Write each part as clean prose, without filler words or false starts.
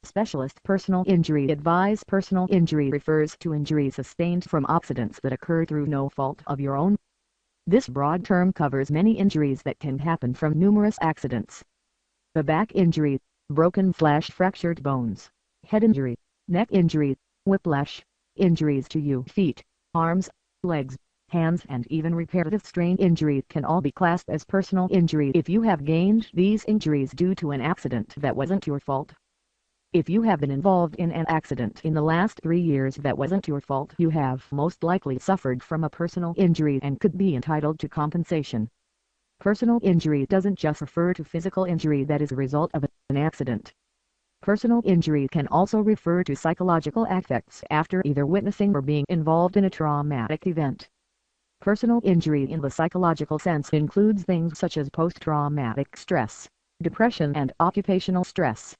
Specialist Personal Injury Advise. Personal injury refers to injuries sustained from accidents that occur through no fault of your own. This broad term covers many injuries that can happen from numerous accidents. The back injury, broken/fractured bones, head injury, neck injury, whiplash, injuries to your feet, arms, legs, hands and even repetitive strain injury can all be classed as personal injury if you have gained these injuries due to an accident that wasn't your fault. If you have been involved in an accident in the last 3 years that wasn't your fault, you have most likely suffered from a personal injury and could be entitled to compensation. Personal injury doesn't just refer to physical injury that is a result of an accident. Personal injury can also refer to psychological effects after either witnessing or being involved in a traumatic event. Personal injury in the psychological sense includes things such as post-traumatic stress, depression and occupational stress.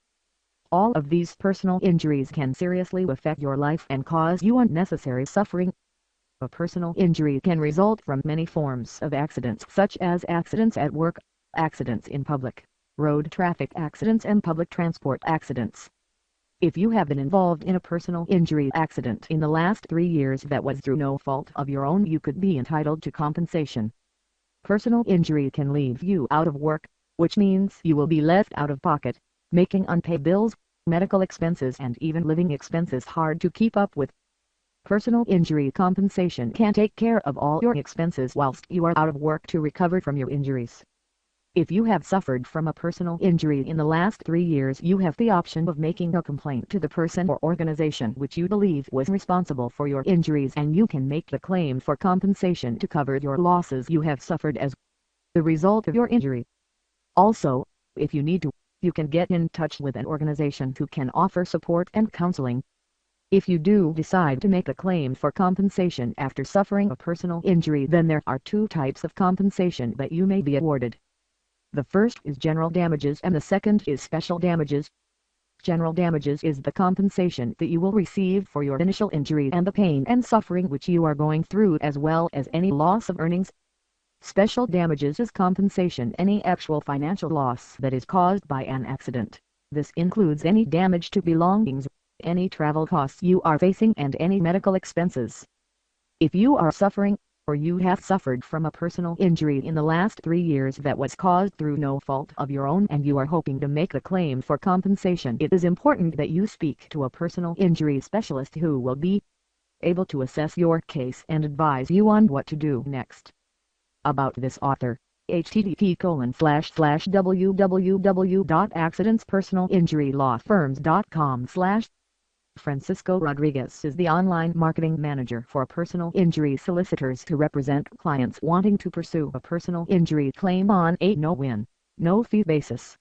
All of these personal injuries can seriously affect your life and cause you unnecessary suffering. A personal injury can result from many forms of accidents such as accidents at work, accidents in public, road traffic accidents and public transport accidents. If you have been involved in a personal injury accident in the last 3 years that was through no fault of your own, you could be entitled to compensation. Personal injury can leave you out of work, which means you will be left out of pocket, making unpaid bills, medical expenses and even living expenses hard to keep up with. Personal injury compensation can take care of all your expenses whilst you are out of work to recover from your injuries. If you have suffered from a personal injury in the last 3 years, you have the option of making a complaint to the person or organization which you believe was responsible for your injuries, and you can make the claim for compensation to cover your losses you have suffered as the result of your injury. Also, if you need to, you can get in touch with an organization who can offer support and counseling. If you do decide to make a claim for compensation after suffering a personal injury, then there are 2 types of compensation that you may be awarded. The first is general damages and the second is special damages. General damages is the compensation that you will receive for your initial injury and the pain and suffering which you are going through, as well as any loss of earnings. Special damages is compensation any actual financial loss that is caused by an accident. This includes any damage to belongings, any travel costs you are facing and any medical expenses. If you are suffering, or you have suffered from a personal injury in the last 3 years that was caused through no fault of your own and you are hoping to make the claim for compensation, it is important that you speak to a personal injury specialist who will be able to assess your case and advise you on what to do next. About this author, http://www.accidentspersonalinjurylawfirms.com/ Francisco Rodriguez is the online marketing manager for personal injury solicitors to represent clients wanting to pursue a personal injury claim on a no-win, no-fee basis.